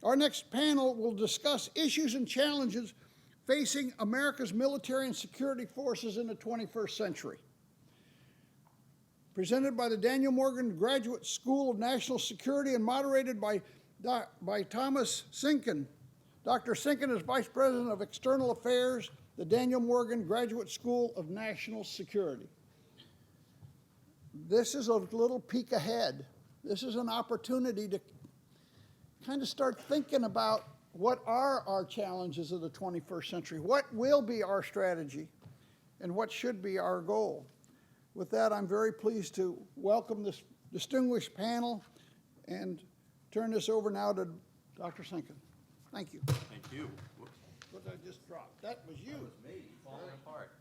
Our next panel will discuss issues and challenges facing America's military and security forces in the 21st century. Presented by the Daniel Morgan Graduate School of National Security and moderated by Thomas Sinkin. Dr. Sinkin is Vice President of External Affairs, the Daniel Morgan Graduate School of National Security. This is a little peek ahead. This is an opportunity to kind of start thinking about what are our challenges of the 21st century, what will be our strategy, and what should be our goal. With that, I'm very pleased to welcome this distinguished panel and turn this over now to Dr. Sinkin. Thank you. Thank you. What did I just drop? That was you. That was me, falling apart.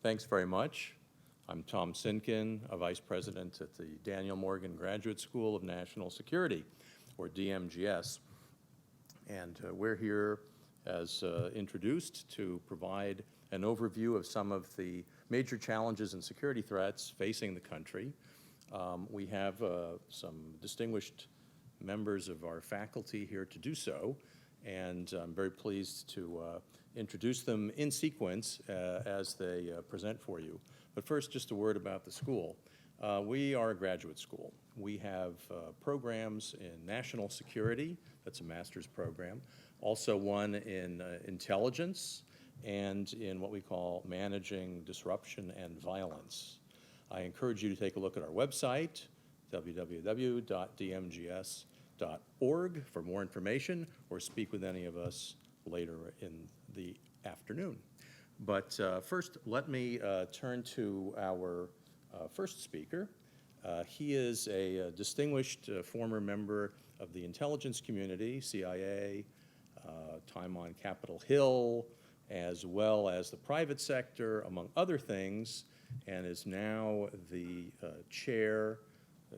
Thanks very much. I'm Tom Sinkin, a Vice President at the Daniel Morgan Graduate School of National Security, or DMGS. And we're here, as introduced, to provide an overview of some of the major challenges and security threats facing the country. We have some distinguished members of our faculty here to do so, and I'm very pleased to introduce them in sequence as they present for you. But first, just a word about the school. We are a graduate school. We have programs in national security, that's a master's program, also one in intelligence, and in what we call managing disruption and violence. I encourage you to take a look at our website, www.dmgs.org, for more information, or speak with any of us later in the afternoon. But first, let me turn to our first speaker. He is a distinguished former member of the intelligence community, CIA, time on Capitol Hill, as well as the private sector, among other things, and is now the chair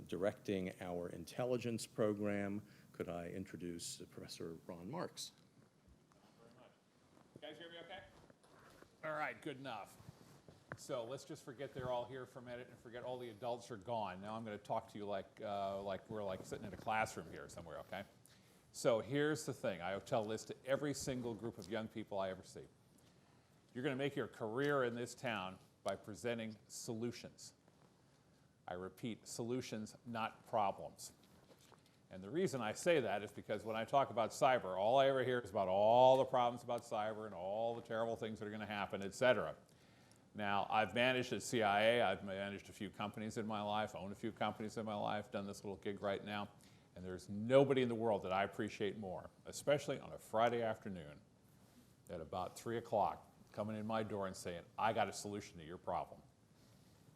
directing our intelligence program. Could I introduce Professor Ron Marks? You guys hear me okay? All right, good enough. So let's just forget they're all here for a minute and forget all the adults are gone. Now I'm going to talk to you like we're sitting in a classroom here somewhere, okay? So here's the thing. I tell this to every single group of young people I ever see. You're going to make your career in this town by presenting solutions. I repeat, solutions, not problems. And the reason I say that is because when I talk about cyber, all I ever hear is about all the problems about cyber and all the terrible things that are going to happen, et cetera. Now, I've managed at CIA, I've managed a few companies in my life, owned a few companies in my life, done this little gig right now, and there's nobody in the world that I appreciate more, especially on a Friday afternoon at about 3 o'clock, coming in my door and saying, I got a solution to your problem.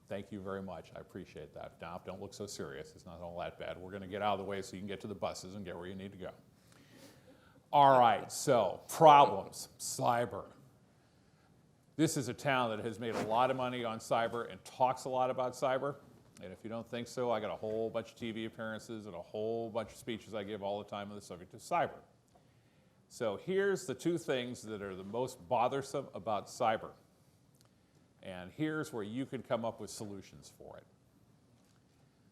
Thank you very much. I appreciate that. Now, don't look so serious. It's not all that bad. We're going to get out of the way so you can get to the buses and get where you need to go. All right, so problems, cyber. This is a town that has made a lot of money on cyber and talks a lot about cyber. And if you don't think so, I got a whole bunch of TV appearances and a whole bunch of speeches I give all the time on the subject of cyber. So here's the two things that are the most bothersome about cyber. And here's where you can come up with solutions for it.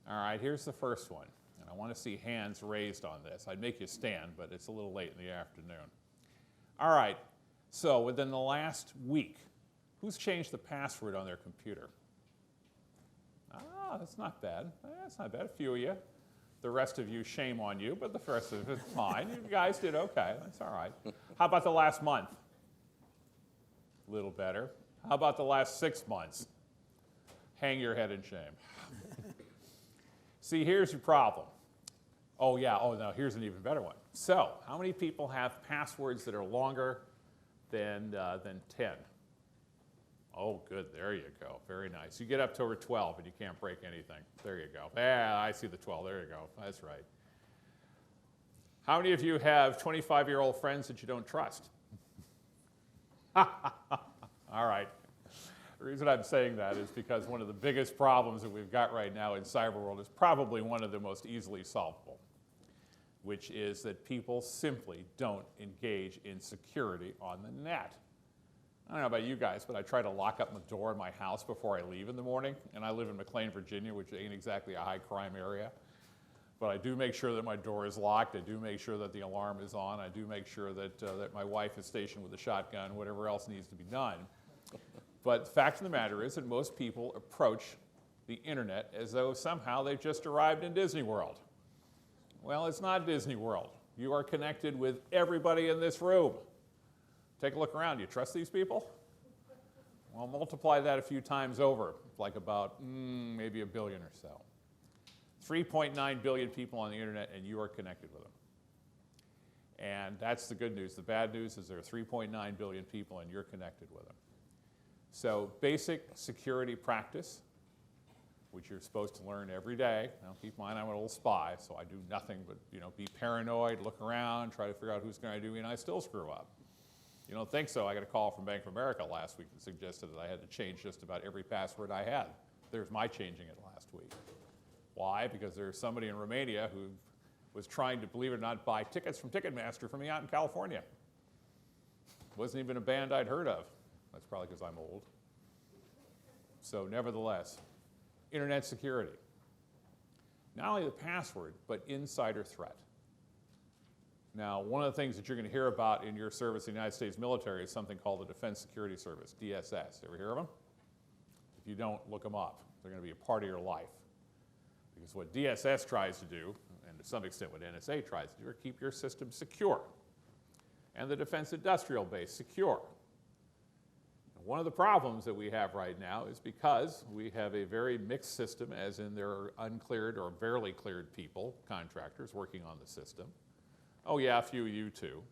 All right, here's the first one. And I want to see hands raised on this. I'd make you stand, but it's a little late in the afternoon. All right, so within the last week, who's changed the password on their computer? Ah, that's not bad. That's not bad, a few of you. The rest of you, shame on you, but the rest of it is fine. You guys did okay, that's all right. How about the last month? A little better. How about the last 6 months? Hang your head in shame. See, here's your problem. Oh yeah, oh no, here's an even better one. So, how many people have passwords that are longer than 10? Oh, good, there you go, very nice. You get up to over 12 and you can't break anything. There you go. Yeah, I see the 12, there you go, that's right. How many of you have 25-year-old friends that you don't trust? All right. The reason I'm saying that is because one of the biggest problems that we've got right now in cyber world is probably one of the most easily solvable, which is that people simply don't engage in security on the net. I don't know about you guys, but I try to lock up the door in my house before I leave in the morning, and I live in McLean, Virginia, which ain't exactly a high crime area. But I do make sure that my door is locked. I do make sure that the alarm is on. I do make sure that, that my wife is stationed with a shotgun, whatever else needs to be done. But the fact of the matter is that most people approach the internet as though somehow they've just arrived in Disney World. Well, it's not Disney World. You are connected with everybody in this room. Take a look around. Do you trust these people? Well, multiply that a few times over, like about maybe a billion or so. 3.9 billion people on the internet, and you are connected with them. And that's the good news. The bad news is there are 3.9 billion people, and you're connected with them. So basic security practice, which you're supposed to learn every day. Now, keep in mind, I'm an old spy, so I do nothing but be paranoid, look around, try to figure out who's going to do me, and I still screw up. You don't think so? I got a call from Bank of America last week that suggested that I had to change just about every password I had. There's my changing it last week. Why? Because there's somebody in Romania who was trying to, believe it or not, buy tickets from Ticketmaster for me out in California. Wasn't even a band I'd heard of. That's probably because I'm old. So nevertheless, internet security. Not only the password, but insider threat. Now, one of the things that you're going to hear about in your service in the United States military is something called the Defense Security Service, DSS. Ever hear of them? If you don't, look them up. They're going to be a part of your life. Because what DSS tries to do, and to some extent what NSA tries to do, are keep your system secure. And the defense industrial base secure. One of the problems that we have right now is because we have a very mixed system, as in there are uncleared or barely cleared people, contractors, working on the system. Oh yeah, a few of you too.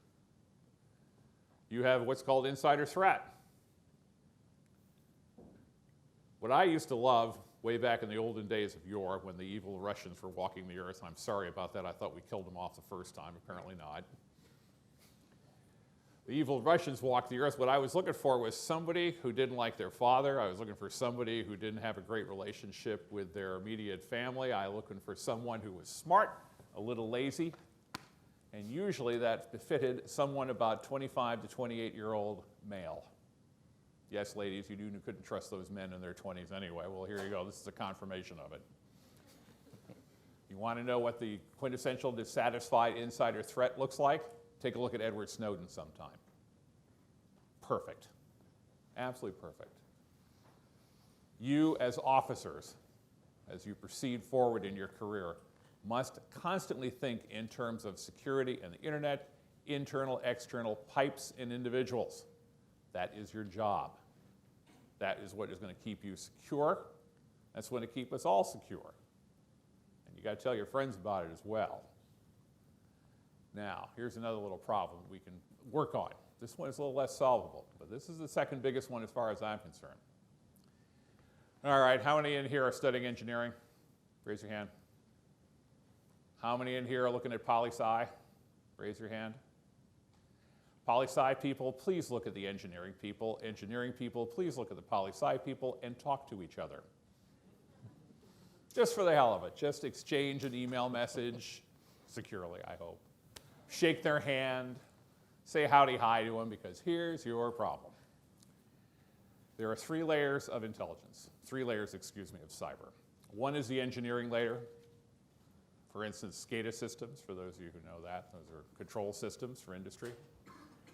You have what's called insider threat. What I used to love way back in the olden days of yore, when the evil Russians were walking the earth, I'm sorry about that, I thought we killed them off the first time, apparently not. The evil Russians walked the earth. What I was looking for was somebody who didn't like their father. I was looking for somebody who didn't have a great relationship with their immediate family. I was looking for someone who was smart, a little lazy, and usually that befitted someone about 25 to 28-year-old male. Yes, ladies, you couldn't trust those men in their 20s anyway. Well, here you go. This is a confirmation of it. You want to know what the quintessential dissatisfied insider threat looks like? Take a look at Edward Snowden sometime. Perfect. Absolutely perfect. You as officers, as you proceed forward in your career, must constantly think in terms of security and the internet, internal, external pipes and individuals. That is your job. That is what is going to keep you secure. That's going to keep us all secure. And you got to tell your friends about it as well. Now, here's another little problem we can work on. This one is a little less solvable, but this is the second biggest one as far as I'm concerned. All right, how many in here are studying engineering? Raise your hand. How many in here are looking at poli-sci? Raise your hand. Poli-sci people, please look at the engineering people. Engineering people, please look at the poli-sci people and talk to each other. Just for the hell of it. Just exchange an email message, securely, I hope. Shake their hand, say howdy hi to them, because here's your problem. There are three layers of intelligence, of cyber. One is the engineering layer. For instance, SCADA systems, for those of you who know that. Those are control systems for industry.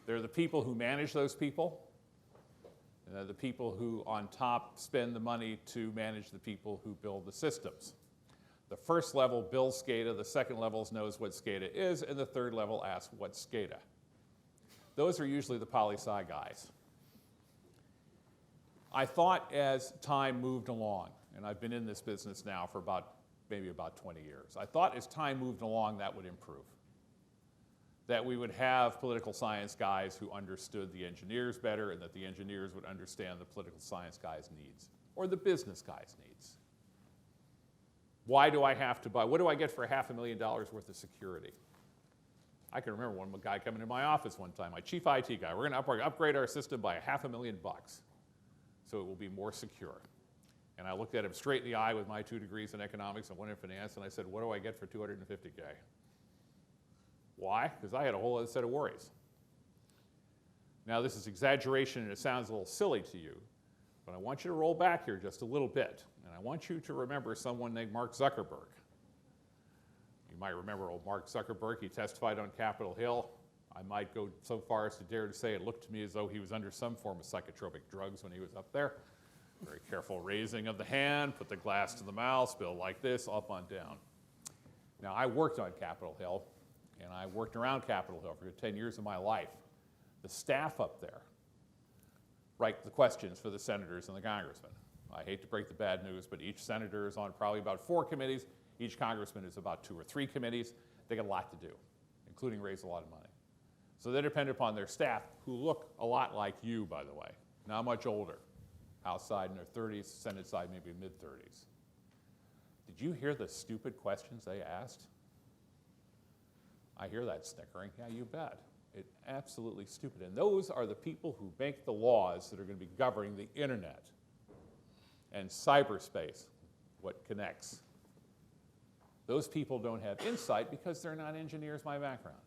There are the people who manage those people. And they're the people who, on top, spend the money to manage the people who build the systems. The first level builds SCADA, the second level knows what SCADA is, and the third level asks, what's SCADA? Those are usually the poli-sci guys. I thought as time moved along, and I've been in this business now for maybe about 20 years, I thought as time moved along that would improve. That we would have political science guys who understood the engineers better, and that the engineers would understand the political science guys' needs, or the business guys' needs. Why do I have to buy? What do I get for $500,000 worth of security? I can remember one guy coming in my office one time, my chief IT guy. We're going to upgrade our system by $500,000 so it will be more secure. And I looked at him straight in the eye with my 2 degrees in economics and 1 in finance, and I said, what do I get for $250K? Why? Because I had a whole other set of worries. Now, this is exaggeration, and it sounds a little silly to you, but I want you to roll back here just a little bit, and I want you to remember someone named Mark Zuckerberg. You might remember old Mark Zuckerberg. He testified on Capitol Hill. I might go so far as to dare to say it looked to me as though he was under some form of psychotropic drugs when he was up there. Very careful raising of the hand, put the glass to the mouth, spill like this, up on down. Now, I worked on Capitol Hill, and I worked around Capitol Hill for 10 years of my life. The staff up there write the questions for the senators and the congressmen. I hate to break the bad news, but each senator is on probably about 4 committees. Each congressman is about 2 or 3 committees. They got a lot to do, including raise a lot of money. So they depend upon their staff, who look a lot like you, by the way, not much older. House side in their 30s, Senate side maybe mid-30s. Did you hear the stupid questions they asked? I hear that snickering. Yeah, you bet. It's absolutely stupid. And those are the people who make the laws that are going to be governing the internet and cyberspace, what connects. Those people don't have insight because they're not engineers by background.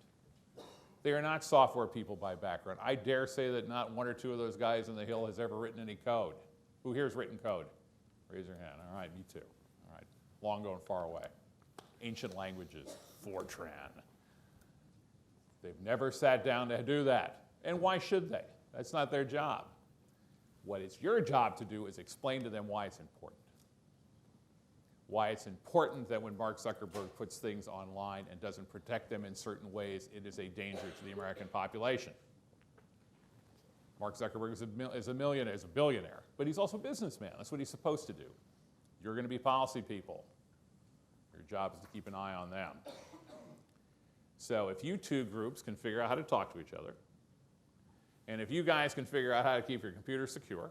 They are not software people by background. I dare say that not 1 or 2 of those guys on the Hill has ever written any code. Who here's written code? Raise your hand. All right, me too. All right, long gone far away. Ancient languages, Fortran. They've never sat down to do that. And why should they? That's not their job. What it's your job to do is explain to them why it's important. Why it's important that when Mark Zuckerberg puts things online and doesn't protect them in certain ways, it is a danger to the American population. Mark Zuckerberg is a billionaire, but he's also a businessman. That's what he's supposed to do. You're going to be policy people. Your job is to keep an eye on them. So if you 2 groups can figure out how to talk to each other, and if you guys can figure out how to keep your computer secure,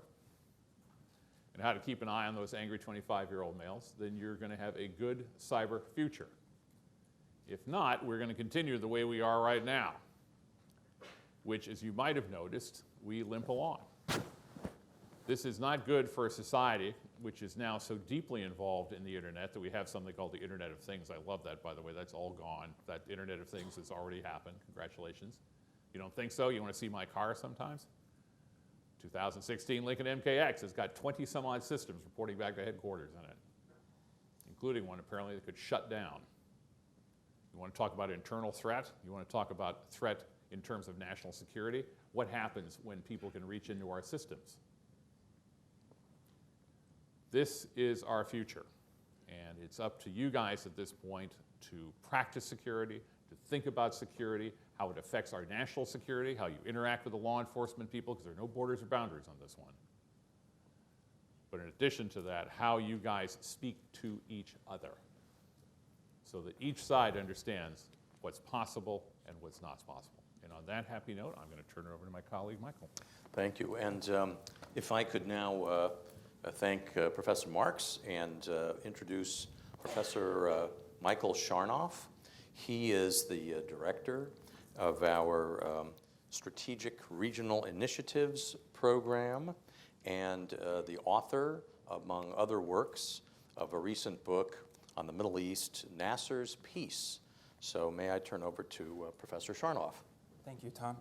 and how to keep an eye on those angry 25-year-old males, then you're going to have a good cyber future. If not, we're going to continue the way we are right now, which, as you might have noticed, we limp along. This is not good for a society which is now so deeply involved in the internet that we have something called the Internet of Things. I love that, by the way. That's all gone. That Internet of Things has already happened. Congratulations. You don't think so? You want to see my car sometimes? 2016 Lincoln MKX has got 20-some-odd systems reporting back to headquarters in it, including one apparently that could shut down. You want to talk about internal threat? You want to talk about threat in terms of national security? What happens when people can reach into our systems? This is our future, and it's up to you guys at this point to practice security, to think about security, how it affects our national security, how you interact with the law enforcement people, because there are no borders or boundaries on this one. But in addition to that, how you guys speak to each other so that each side understands what's possible and what's not possible. And on that happy note, I'm going to turn it over to my colleague, Michael. Thank you. And if I could now thank Professor Marks and introduce Professor Michael Sharnoff. He is the director of our Strategic Regional Initiatives program and the author, among other works, of a recent book on the Middle East, Nasser's Peace. So may I turn over to Professor Sharnoff. Thank you, Tom.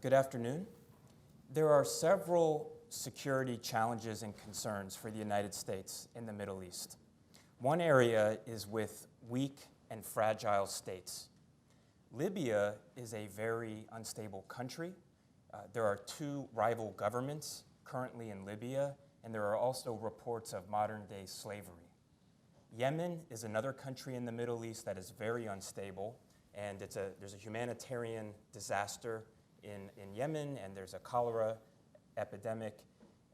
Good afternoon. There are several security challenges and concerns for the United States in the Middle East. One area is with weak and fragile states. Libya is a very unstable country. There are 2 rival governments currently in Libya, and there are also reports of modern-day slavery. Yemen is another country in the Middle East that is very unstable, and there's a humanitarian disaster in Yemen, and there's a cholera epidemic,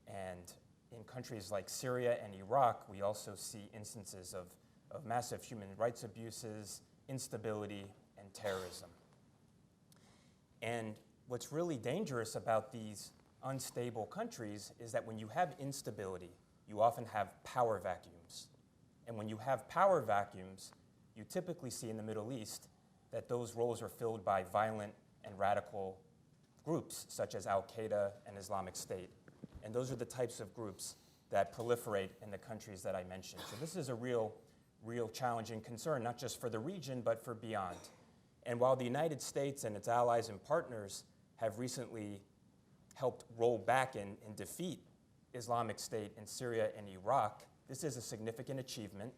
and in countries like Syria and Iraq, we also see instances of massive human rights abuses, instability, and terrorism. And what's really dangerous about these unstable countries is that when you have instability, you often have power vacuums. And when you have power vacuums, you typically see in the Middle East that those roles are filled by violent and radical groups such as Al-Qaeda and Islamic State. And those are the types of groups that proliferate in the countries that I mentioned. So this is a real challenging concern, not just for the region, but for beyond. And while the United States and its allies and partners have recently helped roll back and defeat Islamic State in Syria and Iraq, this is a significant achievement.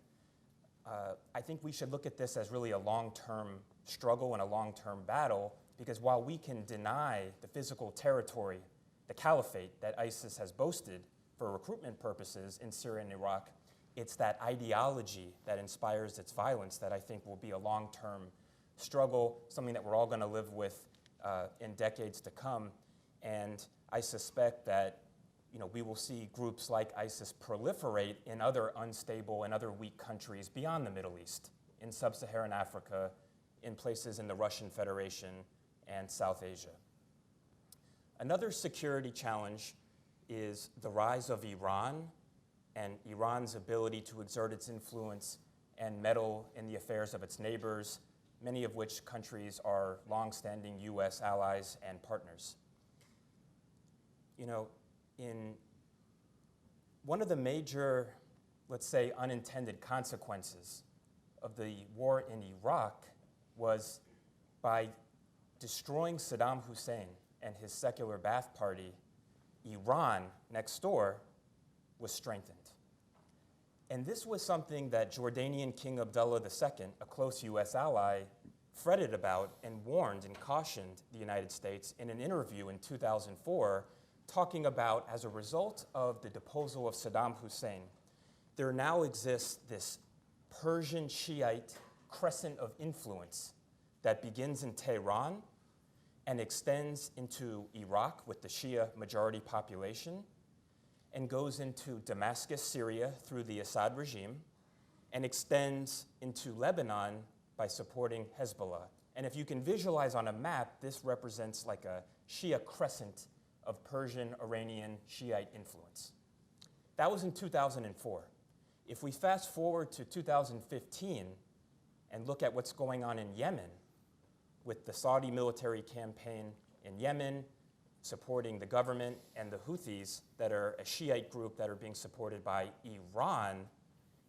I think we should look at this as really a long-term struggle and a long-term battle, because while we can deny the physical territory, the caliphate that ISIS has boasted for recruitment purposes in Syria and Iraq, it's that ideology that inspires its violence that I think will be a long-term struggle, something that we're all going to live with in decades to come. And I suspect that we will see groups like ISIS proliferate in other unstable and other weak countries beyond the Middle East, in sub-Saharan Africa, in places in the Russian Federation and South Asia. Another security challenge is the rise of Iran and Iran's ability to exert its influence and meddle in the affairs of its neighbors, many of which countries are longstanding U.S. allies and partners. In one of the major, let's say, unintended consequences of the war in Iraq was by destroying Saddam Hussein and his secular Ba'ath Party, Iran next door was strengthened. And this was something that Jordanian King Abdullah II, a close U.S. ally, fretted about and warned and cautioned the United States in an interview in 2004, talking about, as a result of the deposal of Saddam Hussein, there now exists this Persian Shiite crescent of influence that begins in Tehran and extends into Iraq with the Shia majority population, and goes into Damascus, Syria through the Assad regime, and extends into Lebanon by supporting Hezbollah. And if you can visualize on a map, this represents like a Shia crescent of Persian, Iranian, Shiite influence. That was in 2004. If we fast forward to 2015 and look at what's going on in Yemen, with the Saudi military campaign in Yemen, supporting the government, and the Houthis that are a Shiite group that are being supported by Iran,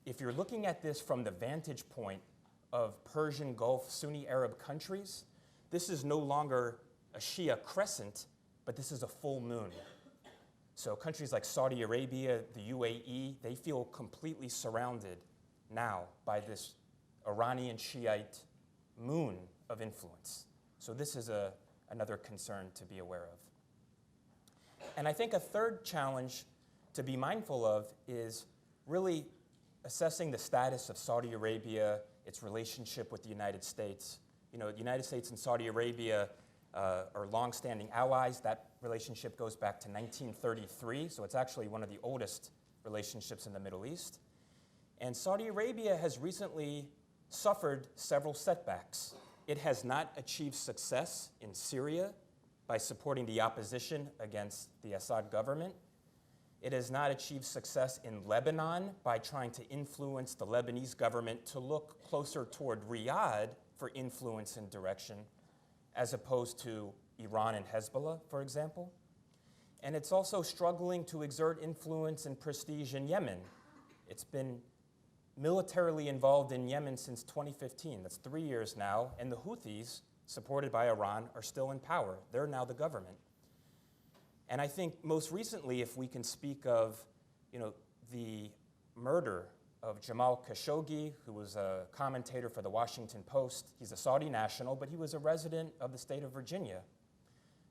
if you're looking at this from the vantage point of Persian Gulf Sunni Arab countries, this is no longer a Shia crescent, but this is a full moon. So countries like Saudi Arabia, the UAE, they feel completely surrounded now by this Iranian Shiite moon of influence. So this is another concern to be aware of. And I think a third challenge to be mindful of is really assessing the status of Saudi Arabia, its relationship with the United States. The United States and Saudi Arabia are longstanding allies. That relationship goes back to 1933, so it's actually one of the oldest relationships in the Middle East. And Saudi Arabia has recently suffered several setbacks. It has not achieved success in Syria by supporting the opposition against the Assad government. It has not achieved success in Lebanon by trying to influence the Lebanese government to look closer toward Riyadh for influence and direction, as opposed to Iran and Hezbollah, for example. And it's also struggling to exert influence and prestige in Yemen. It's been militarily involved in Yemen since 2015. That's 3 years now, and the Houthis, supported by Iran, are still in power. They're now the government. And I think most recently, if we can speak of the murder of Jamal Khashoggi, who was a commentator for the Washington Post. He's a Saudi national, but he was a resident of the state of Virginia,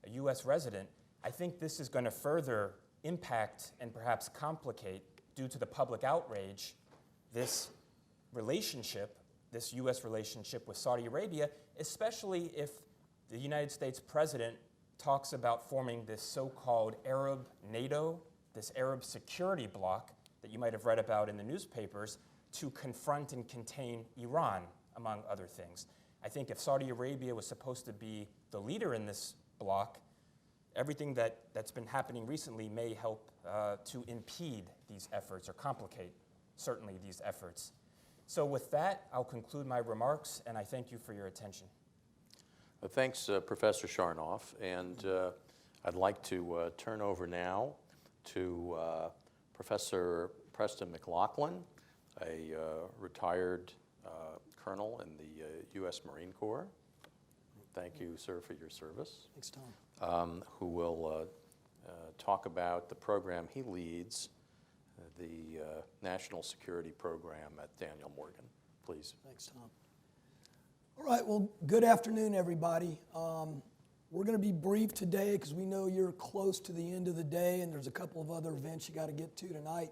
a U.S. resident. I think this is going to further impact and perhaps complicate, due to the public outrage, this relationship, this U.S. relationship with Saudi Arabia, especially if the United States president talks about forming this so-called Arab NATO, this Arab security bloc that you might have read about in the newspapers, to confront and contain Iran, among other things. I think if Saudi Arabia was supposed to be the leader in this bloc, everything that's been happening recently may help to impede these efforts or complicate, certainly, these efforts. So with that, I'll conclude my remarks, and I thank you for your attention. Thanks, Professor Sharnoff. And I'd like to turn over now to Professor Preston McLaughlin, a retired colonel in the U.S. Marine Corps. Thank you, sir, for your service. Thanks, Tom. Who will talk about the program he leads, the National Security Program at Daniel Morgan. please. Thanks, Tom. All right, well, good afternoon, everybody. We're going to be brief today because we know you're close to the end of the day and there's a couple of other events you got to get to tonight.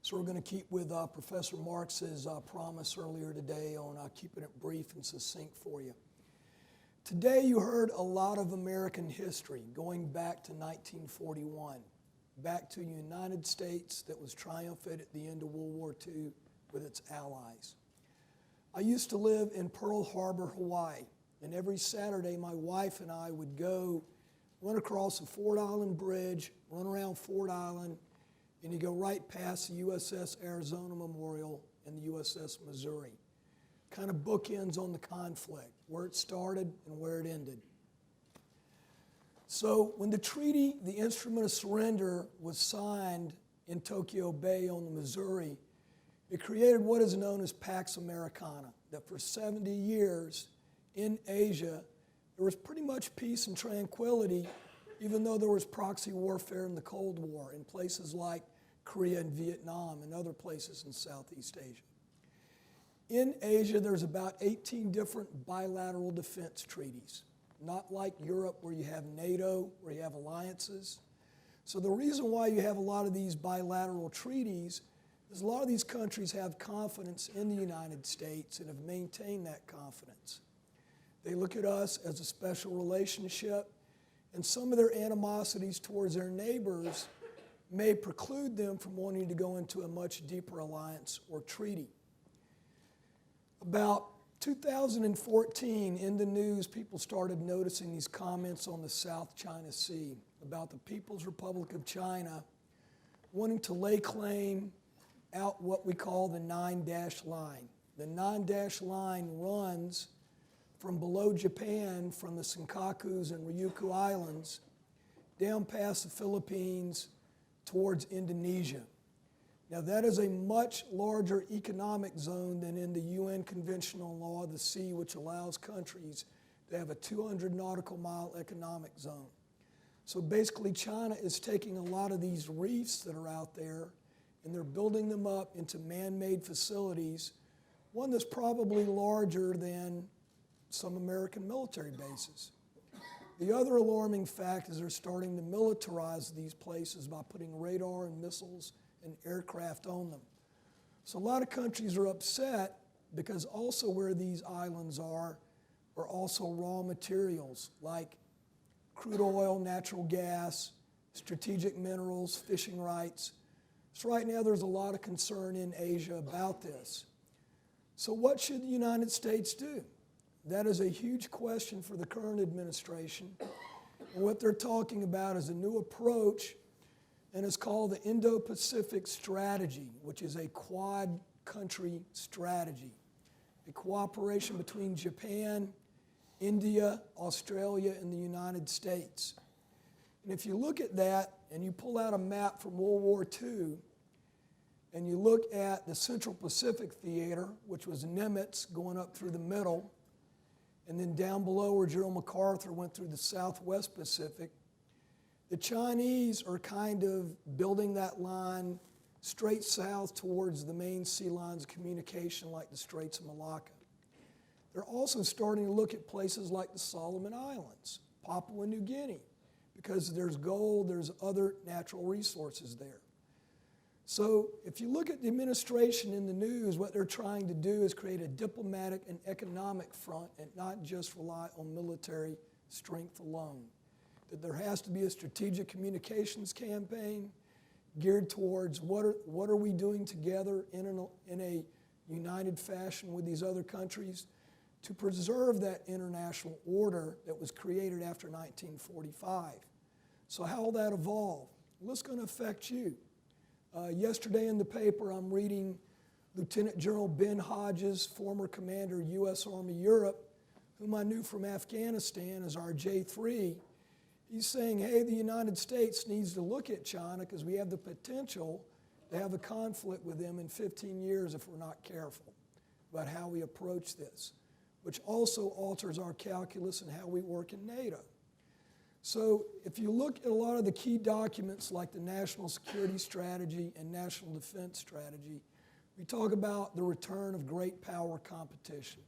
So we're going to keep with Professor Marx's promise earlier today on keeping it brief and succinct for you. Today you heard a lot of American history going back to 1941, back to a United States that was triumphant at the end of World War II with its allies. I used to live in Pearl Harbor, Hawaii, and every Saturday my wife and I would go run across the Ford Island Bridge, run around Ford Island, and you go right past the USS Arizona Memorial and the USS Missouri. Kind of bookends on the conflict, where it started and where it ended. So when the treaty, the Instrument of Surrender, was signed in Tokyo Bay on the Missouri, it created what is known as Pax Americana, that for 70 years in Asia, there was pretty much peace and tranquility, even though there was proxy warfare in the Cold War in places like Korea and Vietnam and other places in Southeast Asia. In Asia, there's about 18 different bilateral defense treaties, not like Europe where you have NATO, where you have alliances. So the reason why you have a lot of these bilateral treaties is a lot of these countries have confidence in the United States and have maintained that confidence. They look at us as a special relationship, and some of their animosities towards their neighbors may preclude them from wanting to go into a much deeper alliance or treaty. About 2014, in the news, people started noticing these comments on the South China Sea about the People's Republic of China wanting to lay claim out what we call the 9-dash line. The 9-dash line runs from below Japan, from the Senkakus and Ryukyu Islands, down past the Philippines towards Indonesia. Now that is a much larger economic zone than in the UN Conventional Law of the Sea, which allows countries to have a 200 nautical mile economic zone. So basically China is taking a lot of these reefs that are out there and they're building them up into man-made facilities, one that's probably larger than some American military bases. The other alarming fact is they're starting to militarize these places by putting radar and missiles and aircraft on them. So a lot of countries are upset because also where these islands are also raw materials like crude oil, natural gas, strategic minerals, fishing rights. So right now there's a lot of concern in Asia about this. So what should the United States do? That is a huge question for the current administration. And what they're talking about is a new approach, and it's called the Indo-Pacific strategy, which is a quad country strategy, a cooperation between Japan, India, Australia, and the United States. And if you look at that and you pull out a map from World War II and you look at the Central Pacific Theater, which was Nimitz going up through the middle, and then down below where General MacArthur went through the Southwest Pacific, the Chinese are kind of building that line straight south towards the main sea lines of communication like the Straits of Malacca. They're also starting to look at places like the Solomon Islands, Papua New Guinea, because there's gold, there's other natural resources there. So if you look at the administration in the news, what they're trying to do is create a diplomatic and economic front and not just rely on military strength alone. That there has to be a strategic communications campaign geared towards what are we doing together in a united fashion with these other countries to preserve that international order that was created after 1945. So how will that evolve? Well, it's going to affect you. Yesterday in the paper, I'm reading Lieutenant General Ben Hodges, former commander, U.S. Army Europe, whom I knew from Afghanistan as our J3. He's saying, hey, the United States needs to look at China because we have the potential to have a conflict with them in 15 years if we're not careful about how we approach this, which also alters our calculus and how we work in NATO. So if you look at a lot of the key documents like the National Security Strategy and National Defense Strategy, We talk about the return of great power competition.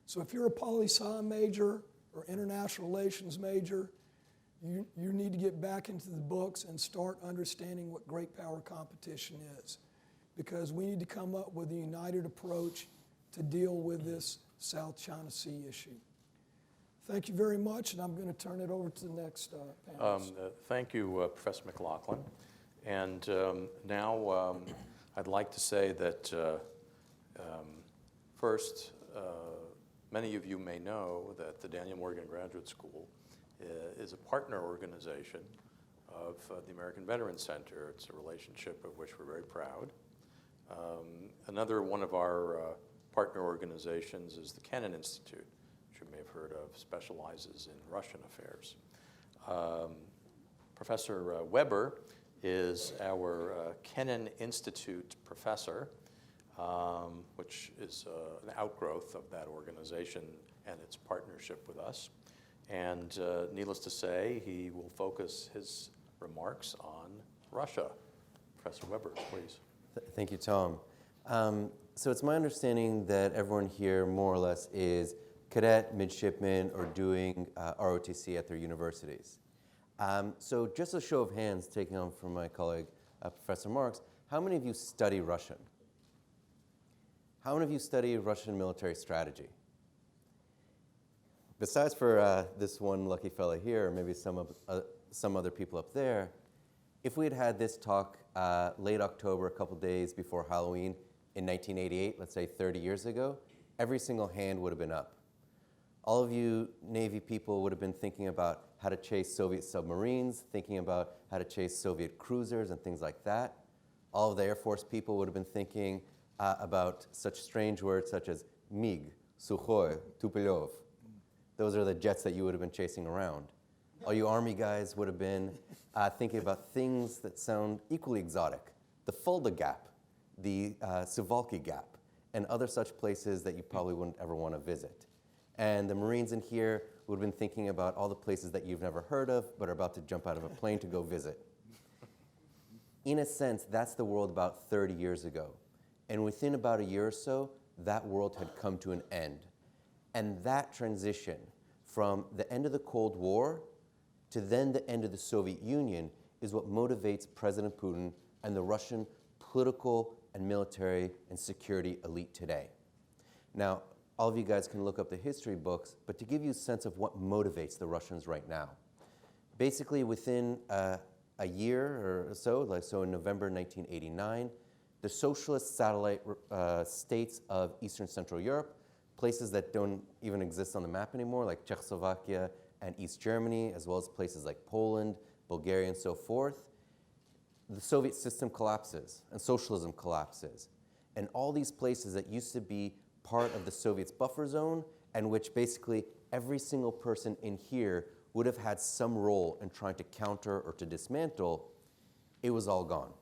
So if you're a poli-sci major or international relations major, you need to get back into the books and start understanding what great power competition is, because we need to come up with a united approach to deal with this South China Sea issue. Thank you very much, and I'm going to turn it over to the next panelist. Thank you, Professor McLaughlin. And now I'd like to say that first, many of you may know that the Daniel Morgan Graduate School is a partner organization of the American Veterans Center. It's a relationship of which we're very proud. Another one of our partner organizations is the Kennan Institute, which you may have heard of, specializes in Russian affairs. Professor Weber is our Kennan Institute professor, which is an outgrowth of that organization and its partnership with us. And needless to say, he will focus his remarks on Russia. Professor Weber, please. Thank you, Tom. So it's my understanding that everyone here more or less is cadet, midshipman, or doing ROTC at their universities. So just a show of hands, taking on from my colleague, Professor Marks, how many of you study Russian? How many of you study Russian military strategy? Besides for this one lucky fella here, or maybe some other people up there, if we had had this talk late October, a couple days before Halloween in 1988, let's say 30 years ago, every single hand would have been up. All of you Navy people would have been thinking about how to chase Soviet submarines, thinking about how to chase Soviet cruisers and things like that. All of the Air Force people would have been thinking about such strange words such as MiG, Sukhoi, Tupolev. Those are the jets that you would have been chasing around. All you Army guys would have been thinking about things that sound equally exotic. The Fulda Gap, the Suwalki Gap, and other such places that you probably wouldn't ever want to visit. And the Marines in here would have been thinking about all the places that you've never heard of but are about to jump out of a plane to go visit. In a sense, that's the world about 30 years ago. And within about a year or so, that world had come to an end. And that transition from the end of the Cold War to then the end of the Soviet Union is what motivates President Putin and the Russian political and military and security elite today. Now, all of you guys can look up the history books, but to give you a sense of what motivates the Russians right now. Basically, within a year or so, in November 1989, the socialist satellite states of Eastern Central Europe, places that don't even exist on the map anymore, like Czechoslovakia and East Germany, as well as places like Poland, Bulgaria, and so forth, the Soviet system collapses and socialism collapses. And all these places that used to be part of the Soviets' buffer zone, and which basically every single person in here would have had some role in trying to counter or to dismantle, it was all gone.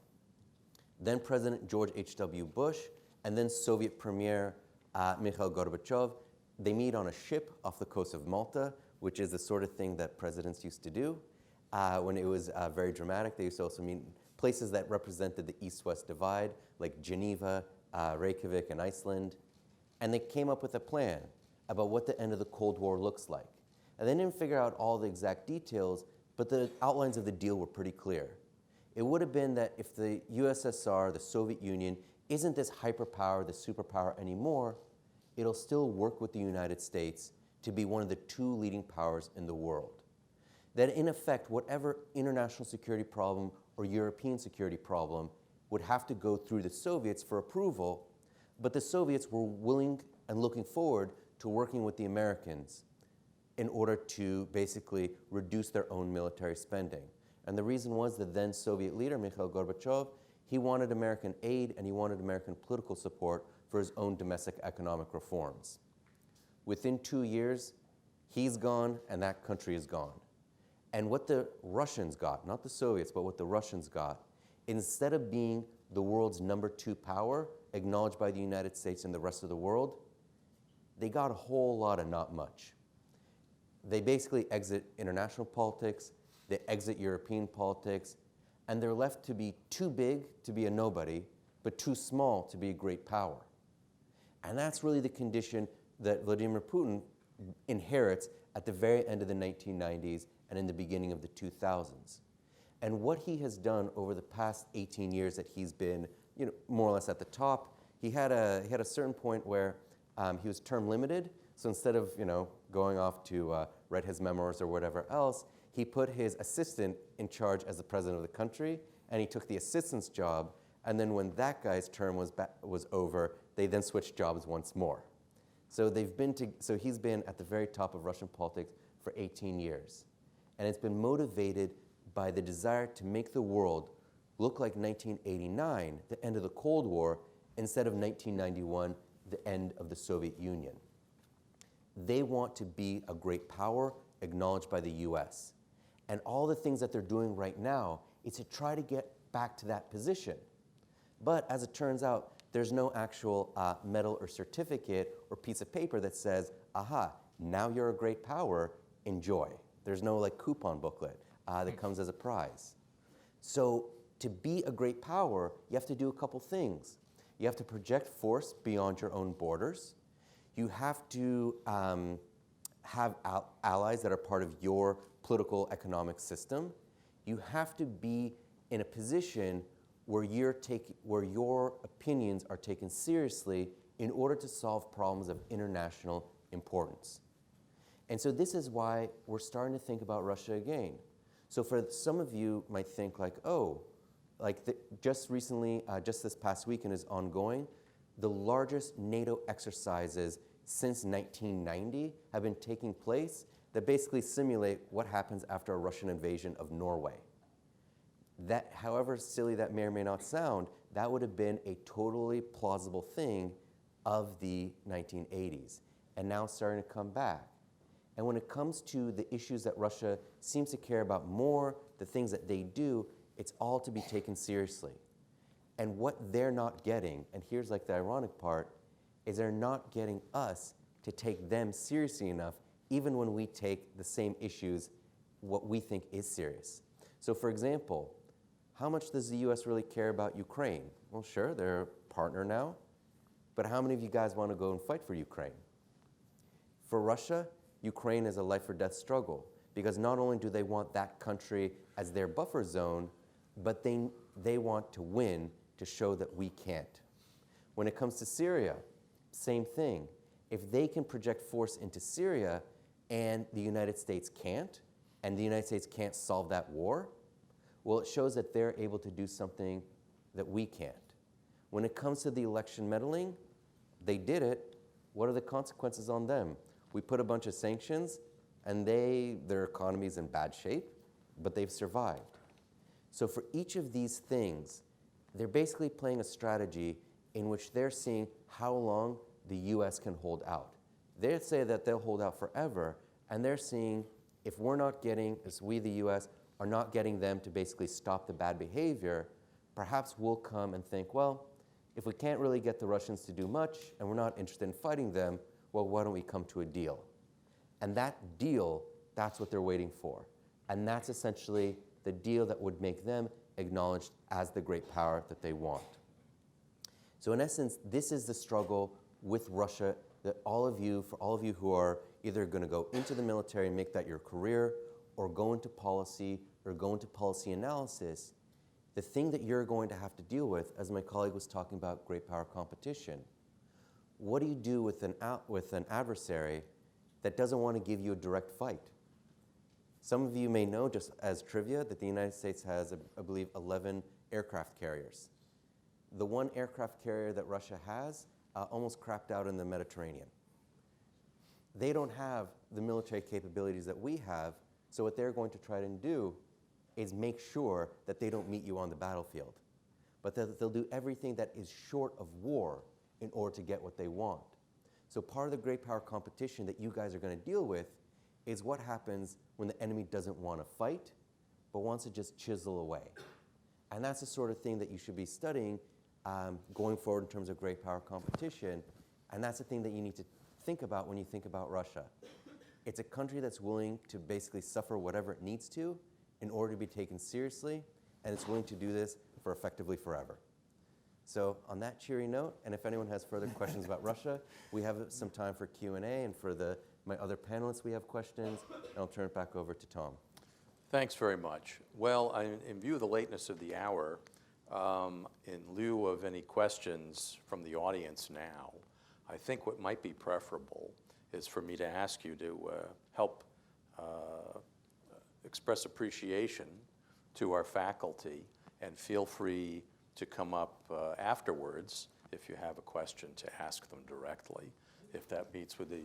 Then President George H.W. Bush and then Soviet Premier Mikhail Gorbachev, they meet on a ship off the coast of Malta, which is the sort of thing that presidents used to do when it was very dramatic. They used to also meet places that represented the East-West divide, like Geneva, Reykjavik, and Iceland. And they came up with a plan about what the end of the Cold War looks like. And they didn't figure out all the exact details, but the outlines of the deal were pretty clear. It would have been that if the USSR, the Soviet Union, isn't this hyperpower, this superpower anymore, it'll still work with the United States to be one of the two leading powers in the world. That in effect, whatever international security problem or European security problem would have to go through the Soviets for approval, but the Soviets were willing and looking forward to working with the Americans in order to basically reduce their own military spending. And the reason was the then Soviet leader, Mikhail Gorbachev, he wanted American aid and he wanted American political support for his own domestic economic reforms. Within 2 years, he's gone and that country is gone. And what the Russians got, not the Soviets, but what the Russians got, instead of being the world's #2 power, acknowledged by the United States and the rest of the world, they got a whole lot of not much. They basically exit international politics, they exit European politics, and they're left to be too big to be a nobody but too small to be a great power. And that's really the condition that Vladimir Putin inherits at the very end of the 1990s and in the beginning of the 2000s. And what he has done over the past 18 years that he's been, more or less at the top, he had a certain point where he was term limited. So instead of, going off to write his memoirs or whatever else, he put his assistant in charge as the president of the country, and he took the assistant's job. And then when that guy's term was over, they then switched jobs once more. So he's been at the very top of Russian politics for 18 years. And it's been motivated by the desire to make the world look like 1989, the end of the Cold War, instead of 1991, the end of the Soviet Union. They want to be a great power acknowledged by the US. And all the things that they're doing right now is to try to get back to that position. But as it turns out, there's no actual medal or certificate or piece of paper that says, aha, now you're a great power, enjoy. There's no coupon booklet that comes as a prize. So to be a great power, you have to do a couple things. You have to project force beyond your own borders. You have to have allies that are part of your political economic system. You have to be in a position where your opinions are taken seriously in order to solve problems of international importance. And so this is why we're starting to think about Russia again. So for some of you might think just recently, just this past weekend is ongoing, the largest NATO exercises since 1990 have been taking place that basically simulate what happens after a Russian invasion of Norway. That, however silly that may or may not sound, that would have been a totally plausible thing of the 1980s, and now it's starting to come back. And when it comes to the issues that Russia seems to care about more, the things that they do, it's all to be taken seriously. And what they're not getting, and here's the ironic part, is they're not getting us to take them seriously enough, even when we take the same issues, what we think is serious. So for example, how much does the US really care about Ukraine? Well, sure, they're a partner now, but how many of you guys want to go and fight for Ukraine? For Russia, Ukraine is a life or death struggle, because not only do they want that country as their buffer zone, but they want to win to show that we can't. When it comes to Syria, same thing. If they can project force into Syria and the United States can't, and the United States can't solve that war, well, it shows that they're able to do something that we can't. When it comes to the election meddling, they did it. What are the consequences on them? We put a bunch of sanctions, and their economy's in bad shape, but they've survived. So for each of these things, they're basically playing a strategy in which they're seeing how long the US can hold out. They say that they'll hold out forever, and they're seeing if we're not getting, as we, the US, are not getting them to basically stop the bad behavior, perhaps we'll come and think, well, if we can't really get the Russians to do much and we're not interested in fighting them, well, why don't we come to a deal? And that deal, that's what they're waiting for. And that's essentially the deal that would make them acknowledged as the great power that they want. So in essence, this is the struggle with Russia that for all of you who are either going to go into the military and make that your career, or go into policy, or go into policy analysis, the thing that you're going to have to deal with, as my colleague was talking about great power competition, what do you do with an adversary that doesn't want to give you a direct fight? Some of you may know, just as trivia, that the United States has, I believe, 11 aircraft carriers. The one aircraft carrier that Russia has almost crapped out in the Mediterranean. They don't have the military capabilities that we have, so what they're going to try to do is make sure that they don't meet you on the battlefield, but that they'll do everything that is short of war in order to get what they want. So part of the great power competition that you guys are going to deal with is what happens when the enemy doesn't want to fight, but wants to just chisel away. And that's the sort of thing that you should be studying going forward in terms of great power competition, and that's the thing that you need to think about when you think about Russia. It's a country that's willing to basically suffer whatever it needs to in order to be taken seriously, and it's willing to do this for effectively forever. So on that cheery note, and if anyone has further questions about Russia, we have some time for Q&A, and for my other panelists, we have questions, and I'll turn it back over to Tom. Thanks very much. Well, in view of the lateness of the hour, in lieu of any questions from the audience now, I think what might be preferable is for me to ask you to help express appreciation to our faculty, and feel free to come up afterwards if you have a question to ask them directly, if that meets with the,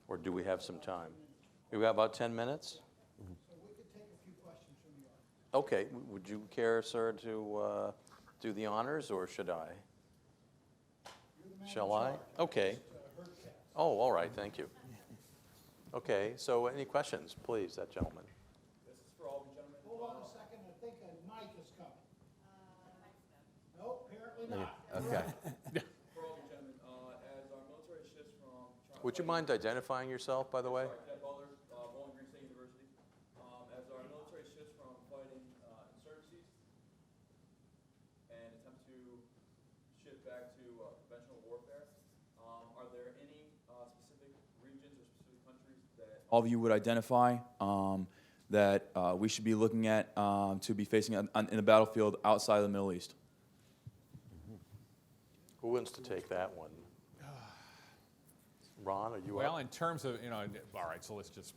or do we have some time? We have about 10 minutes? So we could take a few questions from the audience. Okay, would you care, sir, to do the honors, or should I? Shall I? Okay. Oh, all right, thank you. Okay, so any questions, please, that gentleman. This is for all the gentlemen. Hold on a second, I think a mic is coming. Nope, apparently not. Okay. For all the gentlemen, as our military shifts from China. Would you mind identifying yourself, by the way? Sorry, Ted Butler, Bowling Green State University. As our military shifts from fighting insurgencies and attempt to shift back to conventional warfare, are there any specific regions or specific countries that all of you would identify that we should be looking at to be facing in the battlefield outside of the Middle East? Who wants to take that one? Ron, are you Well, up? in terms of, all right, so let's just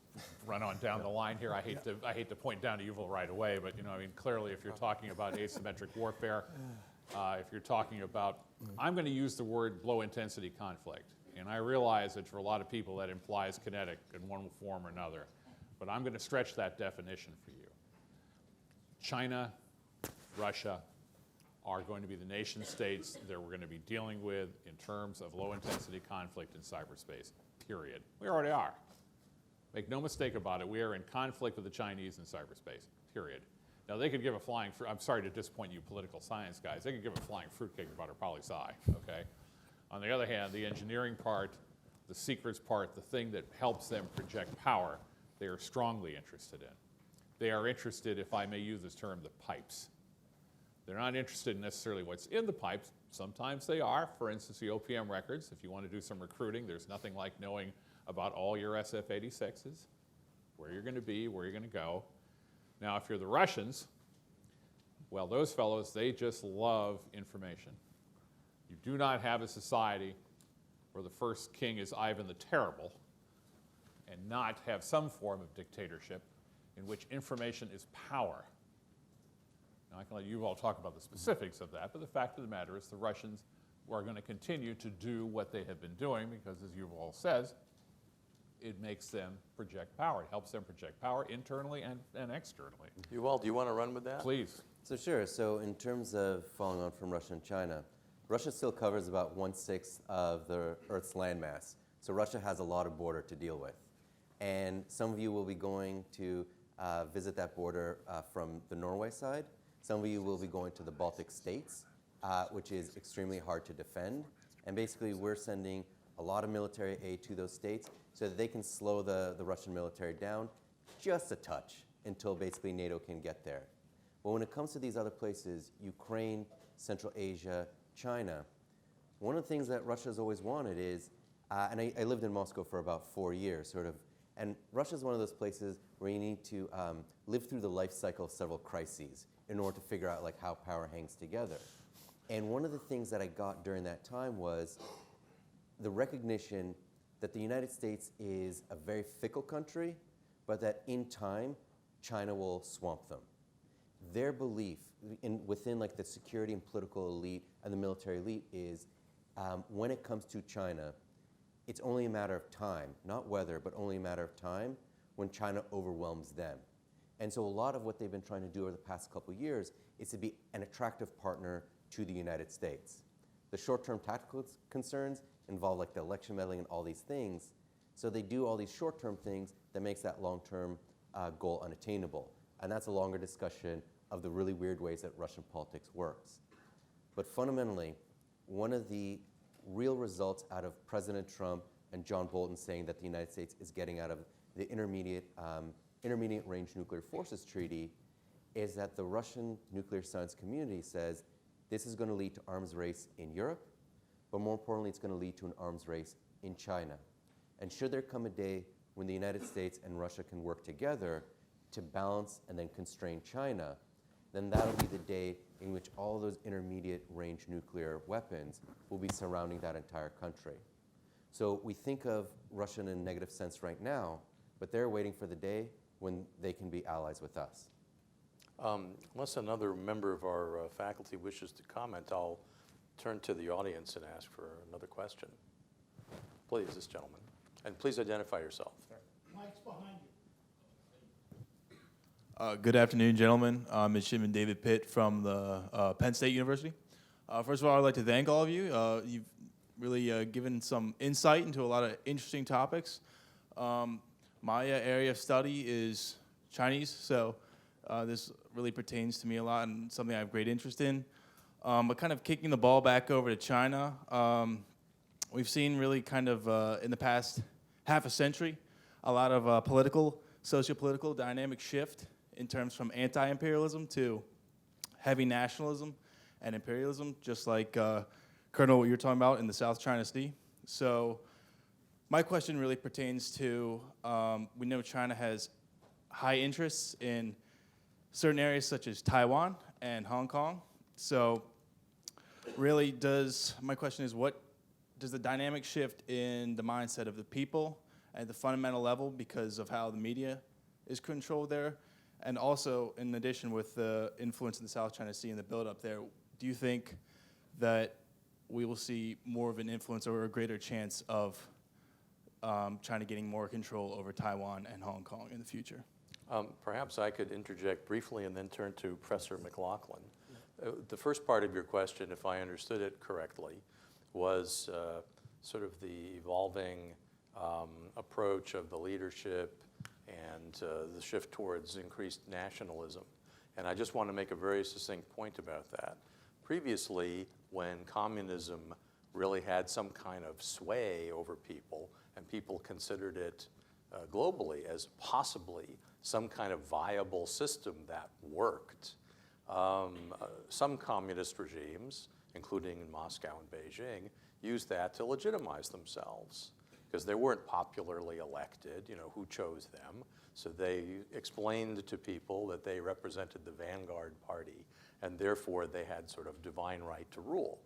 run on down the line here. I hate to point down to Yuval right away, but, clearly if you're talking about asymmetric warfare, if you're talking about, I'm going to use the word low-intensity conflict. And I realize that for a lot of people that implies kinetic in one form or another. But I'm going to stretch that definition for you. China, Russia are going to be the nation states that we're going to be dealing with in terms of low-intensity conflict in cyberspace, period. We already are. Make no mistake about it, we are in conflict with the Chinese in cyberspace, period. Now, they could give a flying fruit. I'm sorry to disappoint you political science guys. They could give a flying fruitcake about our poli-sci, okay? On the other hand, the engineering part, the secrets part, the thing that helps them project power, they are strongly interested in. They are interested, if I may use this term, the pipes. They're not interested in necessarily what's in the pipes. Sometimes they are. For instance, the OPM records. If you want to do some recruiting, there's nothing like knowing about all your SF-86s, where you're going to be, where you're going to go. Now, if you're the Russians, well, those fellows, they just love information. You do not have a society where the first king is Ivan the Terrible and not have some form of dictatorship in which information is power. Now, I can let you all talk about the specifics of that, but the fact of the matter is the Russians are going to continue to do what they have been doing because, as Yuval says, it makes them project power. It helps them project power internally and externally. Yuval, do you want to run with that? Please. So sure, so in terms of following on from Russia and China, Russia still covers about 1/6 of the Earth's landmass. So Russia has a lot of border to deal with. And some of you will be going to visit that border from the Norway side. Some of you will be going to the Baltic states, which is extremely hard to defend. And basically, we're sending a lot of military aid to those states so that they can slow the Russian military down just a touch until basically NATO can get there. But when it comes to these other places, Ukraine, Central Asia, China, one of the things that Russia's always wanted is, and I lived in Moscow for about 4 years, sort of, and Russia's one of those places where you need to live through the life cycle of several crises in order to figure out like how power hangs together. And one of the things that I got during that time was the recognition that the United States is a very fickle country, but that in time, China will swamp them. Their belief within like the security and political elite and the military elite is when it comes to China, it's only a matter of time, not whether, but only a matter of time when China overwhelms them. And so a lot of what they've been trying to do over the past couple of years is to be an attractive partner to the United States. The short-term tactical concerns involve like the election meddling and all these things. So they do all these short-term things that makes that long-term goal unattainable. And that's a longer discussion of the really weird ways that Russian politics works. But fundamentally, one of the real results out of President Trump and John Bolton saying that the United States is getting out of the Intermediate Range Nuclear Forces Treaty is that the Russian nuclear science community says this is going to lead to arms race in Europe, but more importantly, it's going to lead to an arms race in China. And should there come a day when the United States and Russia can work together to balance and then constrain China, then that'll be the day in which all those intermediate range nuclear weapons will be surrounding that entire country. So we think of Russia in a negative sense right now, but they're waiting for the day when they can be allies with us. Unless another member of our faculty wishes to comment, I'll turn to the audience and ask for another question. Please, this gentleman. And please identify yourself. Mike's behind you. Good afternoon, gentlemen. Midshipman David Pitt from the Penn State University. First of all, I'd like to thank all of you. You've really given some insight into a lot of interesting topics. My area of study is Chinese, so this really pertains to me a lot and something I have great interest in. But kind of kicking the ball back over to China, we've seen really kind of in the past half a century a lot of socio-political dynamic shift in terms from anti-imperialism to heavy nationalism and imperialism, just like Colonel, what you're talking about in the South China Sea. So my question really pertains to, we know China has high interests in certain areas such as Taiwan and Hong Kong. So really my question is, what does the dynamic shift in the mindset of the people at the fundamental level because of how the media is controlled there? And also, in addition, with the influence in the South China Sea and the buildup there, do you think that we will see more of an influence or a greater chance of China getting more control over Taiwan and Hong Kong in the future? Perhaps I could interject briefly and then turn to Professor McLaughlin. The first part of your question, if I understood it correctly, was sort of the evolving approach of the leadership and the shift towards increased nationalism. And I just want to make a very succinct point about that. Previously, when communism really had some kind of sway over people, and people considered it globally as possibly some kind of viable system that worked, some communist regimes, including in Moscow and Beijing, used that to legitimize themselves because they weren't popularly elected, who chose them. So they explained to people that they represented the vanguard party and therefore they had sort of divine right to rule.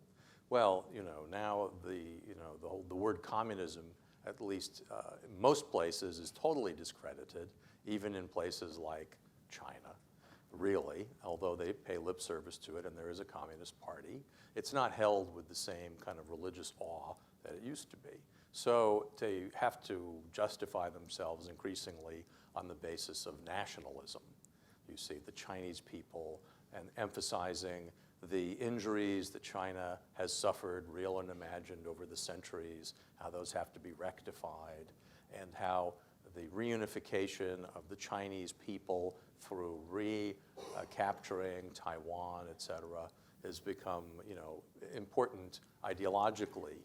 Well, now the word communism, at least in most places, is totally discredited, even in places like China, really, although they pay lip service to it and there is a communist party. It's not held with the same kind of religious awe that it used to be. So they have to justify themselves increasingly on the basis of nationalism. You see the Chinese people and emphasizing the injuries that China has suffered, real and imagined, over the centuries, how those have to be rectified, and how the reunification of the Chinese people through recapturing Taiwan, et cetera, has become, important ideologically,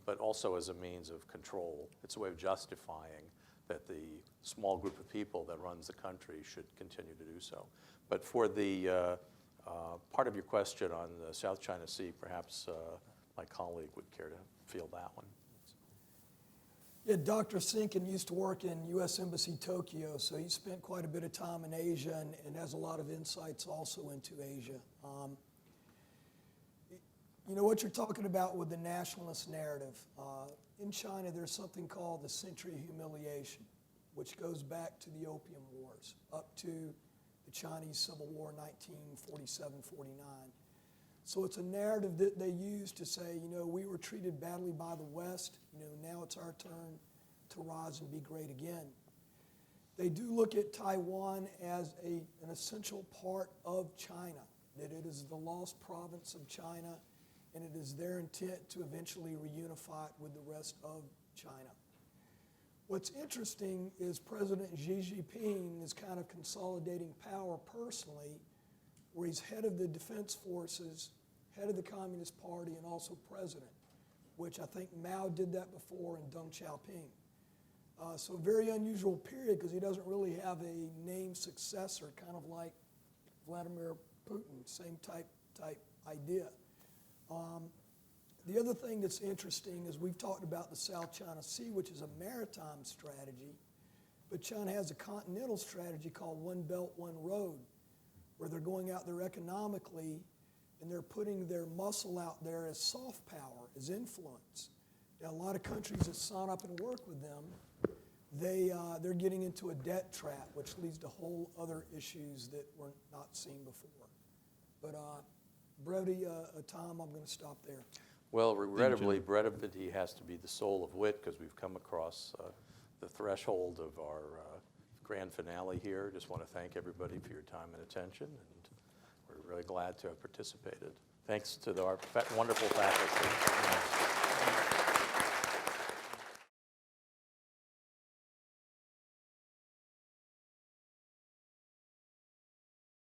but also as a means of control. It's a way of justifying that the small group of people that runs the country should continue to do so. But for the part of your question on the South China Sea, perhaps my colleague would care to field that one. Yeah, Dr. Sinkin used to work in USMC Tokyo, so he spent quite a bit of time in Asia and has a lot of insights also into Asia. What you're talking about with the nationalist narrative. In China, there's something called the Century of Humiliation, which goes back to the Opium Wars, up to the Chinese Civil War, 1947-49. So it's a narrative that they use to say, we were treated badly by the West, now it's our turn to rise and be great again. They do look at Taiwan as an essential part of China, that it is the lost province of China, and it is their intent to eventually reunify it with the rest of China. What's interesting is President Xi Jinping is kind of consolidating power personally, where he's head of the defense forces, head of the Communist Party, and also president, which I think Mao did that before and Deng Xiaoping. So a very unusual period because he doesn't really have a named successor, kind of like Vladimir Putin, same type idea. The other thing that's interesting is we've talked about the South China Sea, which is a maritime strategy, but China has a continental strategy called One Belt, One Road, where they're going out there economically and they're putting their muscle out there as soft power, as influence. Now, a lot of countries that sign up and work with them, they're getting into a debt trap, which leads to whole other issues that were not seen before. But brevity, Tom, I'm going to stop there. Well, regrettably, brevity has to be the soul of wit because we've come across the threshold of our grand finale here. Just want to thank everybody for your time and attention, and we're really glad to have participated. Thanks to our wonderful faculty.